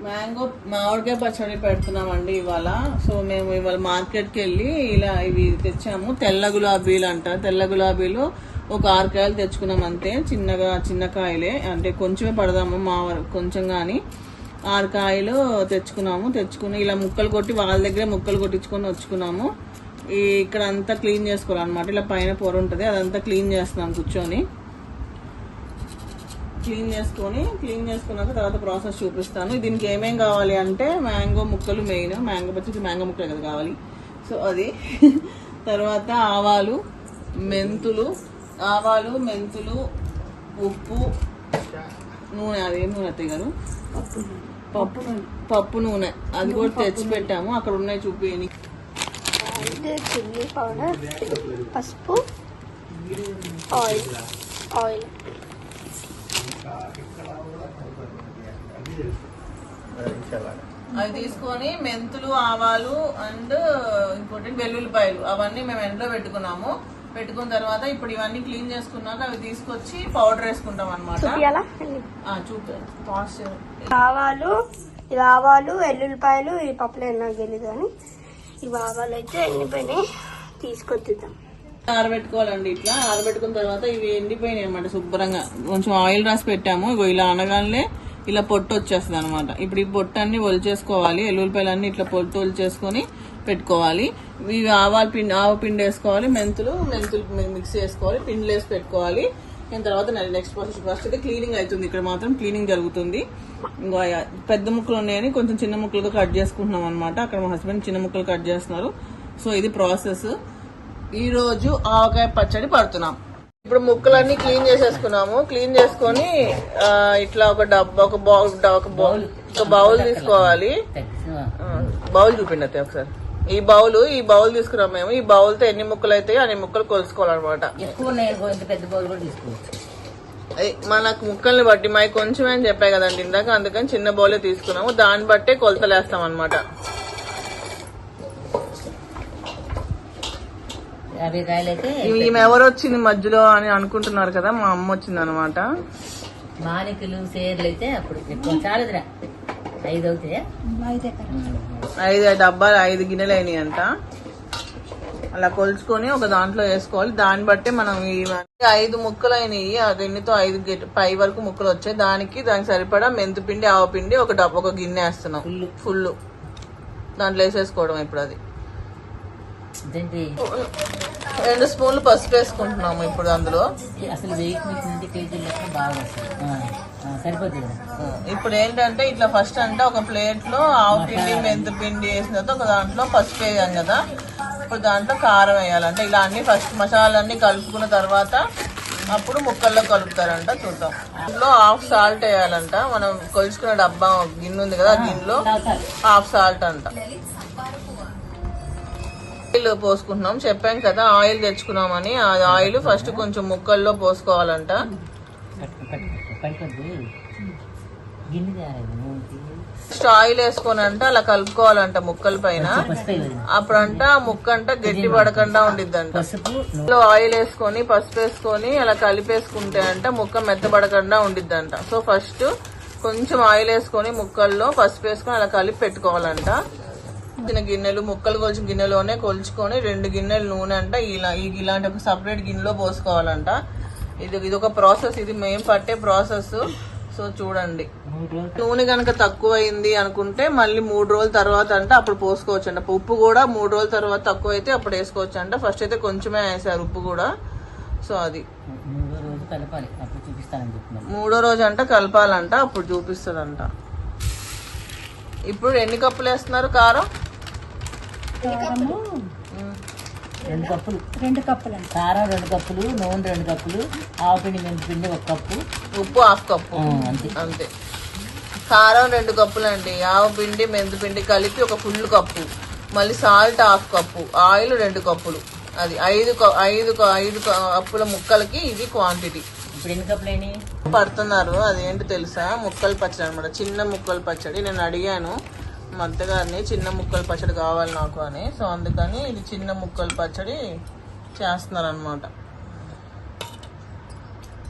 మామిడికాయ పచ్చడి పెడుతున్నామండి ఇవాళ. సో మేము ఇవాళ మార్కెట్కి వెళ్ళి ఇలా ఇవి తెచ్చాము. తెల్ల గులాబీలు అంట. తెల్ల గులాబీలు ఒక 6 కాయలు తెచ్చుకున్నాం అంతే. చిన్న కాయలే, అంటే కొంచెమే పడదాము మా కొంచెం కానీ 6 కాయలు తెచ్చుకుని ఇలా ముక్కలు కొట్టి వాళ్ళ దగ్గర ముక్కలు కొట్టించుకొని వచ్చుకున్నాము. ఇక్కడ అంతా క్లీన్ చేసుకోవాలన్నమాట. ఇలా పైన పొర ఉంటుంది, అదంతా క్లీన్ చేస్తున్నాం కూర్చొని. క్లీన్ చేసుకున్నాక తర్వాత ప్రాసెస్ చూపిస్తాను. దీనికి ఏమేం కావాలి అంటే మ్యాంగో ముక్కలు మెయిన్. మ్యాంగో పచ్చి మ్యాంగో ముక్కలు కదా కావాలి. సో అది తర్వాత ఆవాలు మెంతులు, ఉప్పు, నూనె. అదేం నూనె అత్తయ్య గారు? పప్పు నూనె. అది కూడా తెచ్చి పెట్టాము. అక్కడ ఉన్నాయి చూపి. చిల్లీ పౌడర్, పసుపు, ఆయిల్. అవి తీసుకొని మెంతులు, ఆవాలు అండ్ ఇంకోటి వెల్లుల్లిపాయలు అవన్నీ మేము ఎండలో పెట్టుకున్న తర్వాత ఇప్పుడు ఇవన్నీ క్లీన్ చేసుకున్నాక అవి తీసుకొచ్చి పౌడర్ వేసుకుంటాం అనమాట. ఆవాలు, వెల్లుల్లిపాయలు, ఈ పప్పులో నాకు తెలియదు కానీ ఇవి ఆవాలు అయితే ఎండిపోయినాయి, తీసుకొద్దాం. ఆరబెట్టుకోవాలండి. ఇట్లా ఆరబెట్టుకున్న తర్వాత ఇవి ఎండిపోయినాయి అనమాట. శుభ్రంగా కొంచెం ఆయిల్ రాసి పెట్టాము. ఇగో ఇలా అనగానే ఇలా పొట్టు వచ్చేస్తుంది అనమాట. ఇప్పుడు ఈ పొట్టు అన్ని ఒలిచేసుకోవాలి. ఎల్లుల్లిపాయలన్నీ ఇట్లా పొట్టు ఒలిచేసుకొని పెట్టుకోవాలి. ఇవి ఆవు పిండి వేసుకోవాలి. మెంతులు మిక్స్ చేసుకోవాలి. పిండిలు వేసి పెట్టుకోవాలి. దాని తర్వాత నెక్స్ట్ ప్రాసెస్. ఫస్ట్ అయితే క్లీనింగ్ అవుతుంది. ఇక్కడ మాత్రం క్లీనింగ్ జరుగుతుంది. ఇంకో పెద్ద ముక్కలు ఉన్నాయని కొంచెం చిన్న ముక్కలుగా కట్ చేసుకుంటున్నాం అనమాట. అక్కడ మా హస్బెండ్ చిన్న ముక్కలు కట్ చేస్తున్నారు. సో ఇది ప్రాసెస్. ఈ రోజు ఆవకాయ పచ్చడి పడుతున్నాం. ఇప్పుడు ముక్కలన్నీ క్లీన్ చేసేసుకున్నాము. క్లీన్ చేసుకొని ఇట్లా ఒక బౌల్ తీసుకోవాలి. బౌల్ చూపిండి అయితే ఒకసారి. ఈ బౌల్ తీసుకున్నాం మేము. ఈ బౌల్ తో ఎన్ని ముక్కలు అయితే అన్ని ముక్కలు కొలుసుకోవాలన్నమాట. మనకు ముక్కల్ని బట్టి మాకు కొంచెమే అని చెప్పాయి కదండి ఇందాక, అందుకని చిన్న బౌలే తీసుకున్నాము. దాన్ని బట్టే కొలతలేస్తాం అనమాట. ఈమె ఎవరు వచ్చింది మధ్యలో అని అనుకుంటున్నారు కదా, మా అమ్మ వచ్చింది అనమాట. మానికలు సేర్లు అయితే అప్పుడు చాలదురా 5 అవుతాయి. 5 డబ్బాలు 5 గిన్నెలు అయినాయి అంట. అలా కొలుచుకొని ఒక దాంట్లో వేసుకోవాలి. దాన్ని బట్టే మనం 5 ముక్కలు అయినాయి. ఆ గిన్నెతో 5 పై వరకు ముక్కలు వచ్చాయి. దానికి సరిపడా మెంతుపిండి, ఆవపిండి ఒక గిన్నె వేస్తున్నాం ఫుల్. దాంట్లో వేసేసుకోవడం. ఇప్పుడు అది 2 స్పూన్లు పసుపు వేసుకుంటున్నాము ఇప్పుడు అందులో. అసలు ఇప్పుడు ఏంటంటే ఇట్లా ఫస్ట్ అంటే ఒక ప్లేట్ లో ఆవు పిండి, మెంతు పిండి వేసిన తర్వాత ఒక దాంట్లో పసుపు వేయాం కదా. ఇప్పుడు దాంట్లో కారం వేయాలంటే ఇలా అన్ని ఫస్ట్ మసాలాలన్నీ కలుపుకున్న తర్వాత అప్పుడు ముక్కల్లో కలుపుతారంట. చూద్దాం. ఇందులో హాఫ్ సాల్ట్ వేయాలంట. మనం కొలుచుకున్న డబ్బా గిన్నె ఉంది కదా, గిన్నెలో హాఫ్ సాల్ట్ అంట. ఆయిల్ పోసుకుంటున్నాం. చెప్పాం కదా ఆయిల్ తెచ్చుకున్నామని. ఆ ఆయిల్ ఫస్ట్ కొంచెం ముక్కల్లో పోసుకోవాలంట. ఫస్ట్ ఆయిల్ వేసుకోనంట అలా కలుపుకోవాలంట ముక్కల పైన. అప్పుడంట ముక్క అంట గట్టి పడకుండా ఉండిద్దంట. ఆయిల్ వేసుకొని పసుపు వేసుకొని అలా కలిపేసుకుంటే అంట ముక్క మెత్తబడకుండా ఉండిద్దంట. సో ఫస్ట్ కొంచెం ఆయిల్ వేసుకొని ముక్కల్లో పసుపు వేసుకొని అలా కలిపి పెట్టుకోవాలంట. చిన్న గిన్నెలు ముక్కలు కొలిచిన గిన్నెలోనే కొలుచుకొని 2 గిన్నెలు నూనె అంట ఇలాంటి ఒక సపరేట్ గిన్నెలో పోసుకోవాలంట. ఇది ఒక ప్రాసెస్. ఇది మేము పట్టే ప్రాసెస్. సో చూడండి. నూనె కనుక తక్కువ అయింది అనుకుంటే మళ్ళీ 3 రోజుల తర్వాత అంట అప్పుడు పోసుకోవచ్చు అంట. ఉప్పు కూడా 3 రోజుల తర్వాత తక్కువ అయితే అప్పుడు వేసుకోవచ్చు అంట. ఫస్ట్ అయితే కొంచెమే వేసారు ఉప్పు కూడా. సో అది 3వ రోజు అంట కలపాలంట, అప్పుడు చూపిస్తాడంట. ఇప్పుడు ఎన్ని కప్పులు వేస్తున్నారు కారం? 2 కప్పులు. 2 కప్పులు కారం, 2 కప్పులు నూనె, 2 కప్పులు ఆవపిండి, మెంతిపిండి 1 కప్పు, ఉప్పు హాఫ్ కప్పు అంతే. కారం 2 కప్పులు అండి. ఆవపిండి, మెంతిపిండి కలిపి ఒక ఫుల్ కప్పు, మళ్ళీ సాల్ట్ హాఫ్ కప్పు, ఆయిల్ 2 కప్పులు. అది 5 కప్పుల ముక్కలకి ఇది క్వాంటిటీ. ఇప్పుడు ఎన్ని కప్పులు పడుతున్నారు. అదేంటి తెలుసా? ముక్కల పచ్చడి అనమాట. చిన్న ముక్కల పచ్చడి. నేను అడిగాను మా అత్తగారిని చిన్న ముక్కల పచ్చడి కావాలి నాకు అని. సో అందుకని ఇది చిన్న ముక్కల పచ్చడి చేస్తున్నారు అనమాట.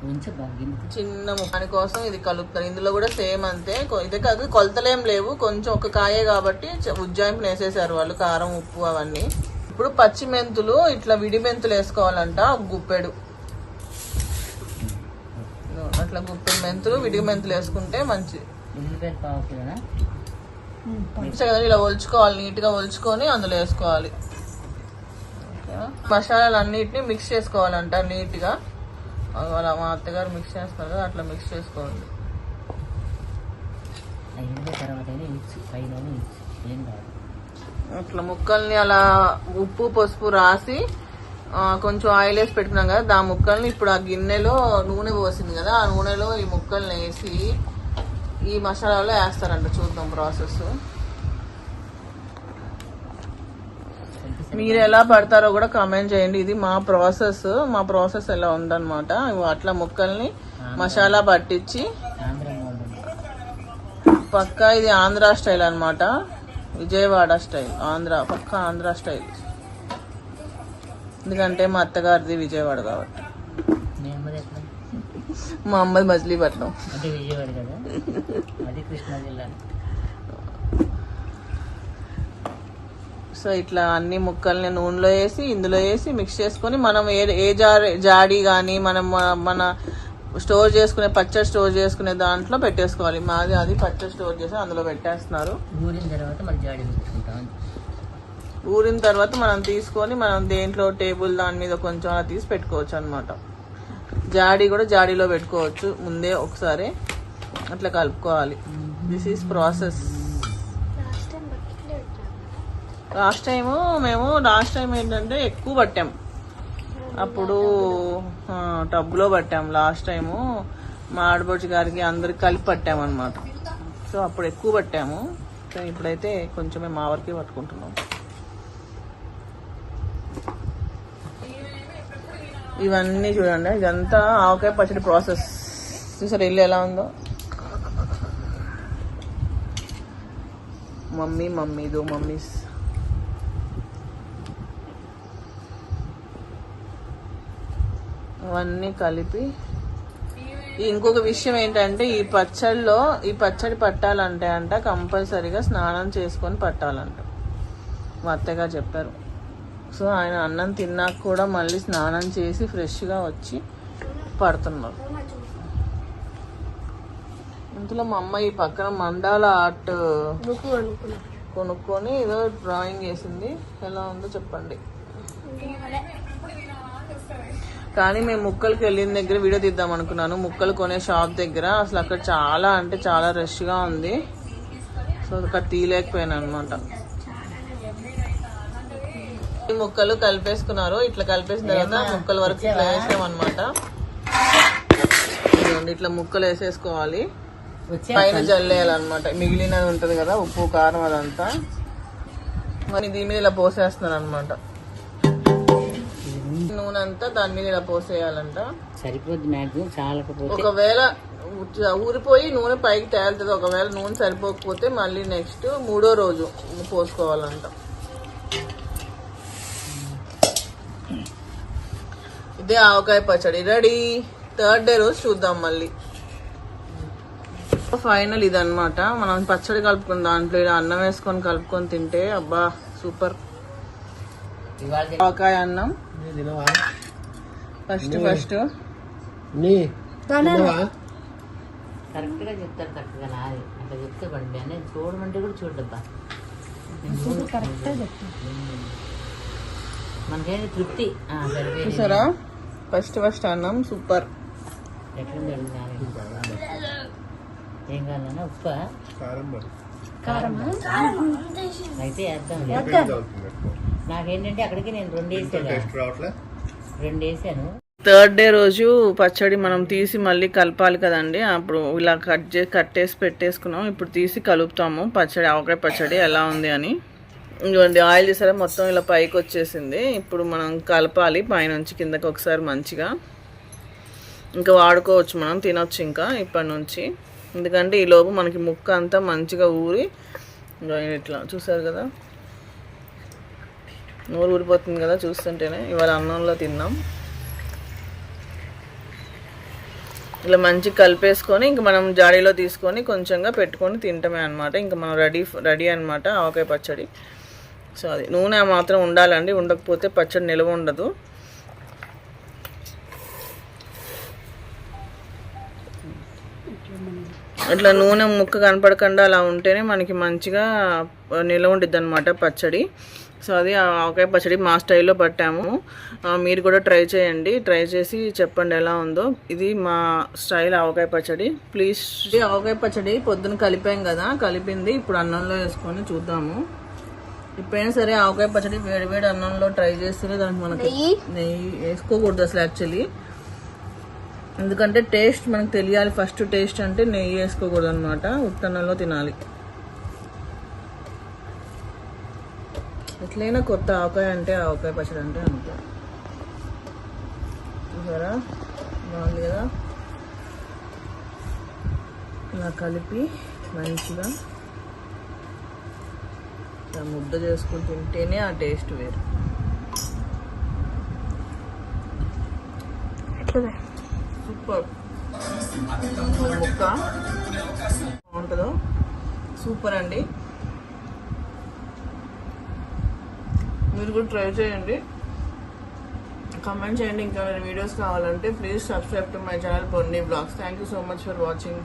కొంచెం బాగా చిన్న ముఖాని కోసం ఇది కలుపుతాను. ఇందులో కూడా సేమ్ అంతే, ఇదే కాదు కొలతలేం లేవు, కొంచెం ఒక కాయే కాబట్టి ఉజ్జాయింపులు వేసేసారు వాళ్ళు, కారం ఉప్పు అవన్నీ. ఇప్పుడు పచ్చి మెంతులు ఇట్లా విడి మెంతులు వేసుకోవాలంట, గుప్పెడు అట్లా గుప్పెడు మెంతులు విడి మెంతులు వేసుకుంటే మంచిది. ఉల్లిపాయలు పావు కిలోనా? ఇలా ఒలుచుకోవాలి, నీట్ గా ఒలుచుకొని అందులో వేసుకోవాలి. మసాలాలు అన్నిటిని మిక్స్ చేసుకోవాలంట నీట్ గా. వాళ్ళ మా అత్తగారు మిక్స్ చేస్తారు కదా, అట్లా మిక్స్ చేసుకోండి. అట్లా ముక్కల్ని అలా ఉప్పు పసుపు రాసి కొంచెం ఆయిల్ వేసి పెట్టుకున్నాం కదా, ఆ ముక్కల్ని ఇప్పుడు ఆ గిన్నెలో నూనె పోసింది కదా, ఆ నూనెలో ఈ ముక్కల్ని వేసి ఈ మసాలాలో వేస్తారంట. చూద్దాం ప్రాసెస్. మీరు ఎలా పడతారో కూడా కామెంట్ చేయండి. ఇది మా ప్రాసెస్ ఎలా ఉందన్నమాట. అట్లా ముక్కల్ని మసాలా పట్టించి పక్కా ఇది ఆంధ్ర స్టైల్ అన్నమాట, విజయవాడ స్టైల్, పక్కా ఆంధ్ర స్టైల్. ఎందుకంటే మా అత్తగారిది విజయవాడ కాబట్టి. మా అమ్మది మచిలీపట్నం. అంటే విజయవాడ కదా, అది కృష్ణా జిల్లా. సో ఇట్లా అన్ని ముక్కల్ని నూనెలో వేసి ఇందులో వేసి మిక్స్ చేసుకొని మనం ఏ జాడీ కానీ మనం మన స్టోర్ చేసుకునే పచ్చడి స్టోర్ చేసుకునే దాంట్లో పెట్టేసుకోవాలి. మాది అది పచ్చడి స్టోర్ చేసి అందులో పెట్టేస్తున్నారు. ఊరిన తర్వాత మనం తీసుకొని మనం దేంట్లో టేబుల్ దాని మీద కొంచెం అలా తీసి పెట్టుకోవచ్చు అనమాట. జాడీ కూడా జాడీలో పెట్టుకోవచ్చు ముందే ఒకసారి. అట్లా కలుపుకోవాలి. This is process. Last time ఏంటంటే ఎక్కువ పట్టాం, అప్పుడు టబ్లో పట్టాం. లాస్ట్ టైము మా ఆడబడుచు గారికి అందరికి కలిపి పట్టాము అనమాట. సో అప్పుడు ఎక్కువ పట్టాము. సో ఇప్పుడైతే కొంచెమే మా వరకే పట్టుకుంటున్నాం. ఇవన్నీ చూడండి, ఇదంతా ఆవకాయ పచ్చడి ప్రాసెస్. చూసారు ఇల్లు ఎలా ఉందో. మమ్మీస్ అవన్నీ కలిపి. ఇంకొక విషయం ఏంటంటే ఈ పచ్చడి పట్టాలంటే కంపల్సరీగా స్నానం చేసుకొని పట్టాలంట, మా అత్తగారు చెప్పారు. సో ఆయన అన్నం తిన్నాక కూడా మళ్ళీ స్నానం చేసి ఫ్రెష్గా వచ్చి పడుతున్నారు. ఇందులో మా అమ్మ ఈ పక్కన మండాల ఆర్ట్ కొనుక్కొని ఏదో డ్రాయింగ్ వేసింది. ఎలా ఉందో చెప్పండి. కానీ మేము ముక్కలకి వెళ్ళిన దగ్గర వీడియో తీద్దాం అనుకున్నాను. ముక్కలు కొనే షాప్ దగ్గర అసలు అక్కడ చాలా రష్గా ఉంది. సో అక్కడ తీయలేకపోయాను అనమాట. ఈ ముక్కలు కలిపేసుకున్నారు. ఇట్లా కలిపేసిన తర్వాత ముక్కల వరకు ఇట్లా వేసామన్నమాట. ఇట్లా ముక్కలు వేసేసుకోవాలి, పైన జల్లేయాలన్నమాట. మిగిలినది ఉంటది కదా ఉప్పు కారం అదంతా, మరి దీని మీద ఇలా పోసేస్తున్నాను అనమాట. నూనె అంతా దాని మీద ఇలా పోసేయాలంట. సరిపోద్ది మ్యాక్సిమం. చాలా ఒకవేళ ఊరిపోయి నూనె పైకి తేలుతుంది. ఒకవేళ నూనె సరిపోకపోతే మళ్ళీ నెక్స్ట్ 3వ రోజు పోసుకోవాలంట. ఇదే ఆవకాయ పచ్చడి రెడీ. 3rd డే రోజు చూద్దాం మళ్ళీ. ఫైనల్ ఇదన్నమాట. మనం పచ్చడి కలుపుకుని దాంట్లో ఇలా అన్నం వేసుకొని కలుపుకొని తింటే అబ్బా సూపర్. ఆవకాయ అన్నం ఫస్ట్ కరెక్ట్ గా చెప్తారు. చక్కగా నాది అట్లా చెప్తే పండి అని చూడమంటే కూడా చూడబ్బా. మనకైతే తృప్తి. చూసారా ఫస్ట్ అన్నం సూపర్. ఎట్లుంది ఏం కావాలన్నా ఉప్ప అయితే వేద్దాం. నాకేంటంటే అక్కడికి నేను 2 వేసాను. 3rd డే రోజు పచ్చడి మనం తీసి మళ్ళీ కలపాలి కదండి. అప్పుడు ఇలా కట్టేసి పెట్టేసుకున్నాం. ఇప్పుడు తీసి కలుపుతాము పచ్చడి, ఆవకాయ పచ్చడి ఎలా ఉంది అని. ఇంకోండి ఆయిల్ తీసారా మొత్తం ఇలా పైకి వచ్చేసింది. ఇప్పుడు మనం కలపాలి పైనుంచి కిందకి ఒకసారి మంచిగా. ఇంకా వాడుకోవచ్చు, మనం తినొచ్చు ఇంకా ఇప్పటి నుంచి. ఎందుకంటే ఈలోపు మనకి ముక్క అంతా మంచిగా ఊరి ఇట్లా చూసారు కదా, నోరు ఊరిపోతుంది కదా చూస్తుంటేనే. ఇవాళ అన్నంలో తిన్నాం. ఇలా మంచి కలిపేసుకొని ఇంకా మనం జాడీలో తీసుకొని కొంచెంగా పెట్టుకొని తింటమే అనమాట. ఇంకా మనం రెడీ అనమాట ఆవకాయ పచ్చడి. సో అది నూనె మాత్రం ఉండాలండి, ఉండకపోతే పచ్చడి నిల్వ ఉండదు. ఇట్లా నూనె ముక్క కనపడకుండా అలా ఉంటేనే మనకి మంచిగా నిల్వ ఉంటుంది అనమాట పచ్చడి. సో అది ఆవకాయ పచ్చడి మా స్టైల్లో పట్టాము. మీరు కూడా ట్రై చేయండి, ట్రై చేసి చెప్పండి ఎలా ఉందో. ఇది మా స్టైల్ ఆవకాయ పచ్చడి. ప్లీజ్. ఆవకాయ పచ్చడి పొద్దున కలిపాం కదా, కలిపింది ఇప్పుడు అన్నంలో వేసుకొని చూద్దాము. ఎప్పుడైనా సరే ఆవకాయ పచ్చడి వేడి అన్నంలో ట్రై చేస్తేనే దానికి మనకి నెయ్యి వేసుకోకూడదు అసలు యాక్చువల్లీ. ఎందుకంటే టేస్ట్ మనకు తెలియాలి. ఫస్ట్ టేస్ట్ అంటే నెయ్యి వేసుకోకూడదు అనమాట, ఉత్తన్నంలో తినాలి. ఎట్లయినా కొత్త ఆవకాయ అంటే ఆవకాయ పచ్చడి అంటే అంతే. చూసారా బాగుంది కదా. ఇలా కలిపి మంచిగా ముద్ద చేసుకుని తింటేనే ఆ టేస్ట్ వేరు. సూపర్ ముక్క బాగుంటుందో సూపర్ అండి. మీరు కూడా ట్రై చేయండి, కామెంట్ చేయండి. ఇంకా వీడియోస్ కావాలంటే please subscribe to my channel Ponni blogs. Thank you so much for watching.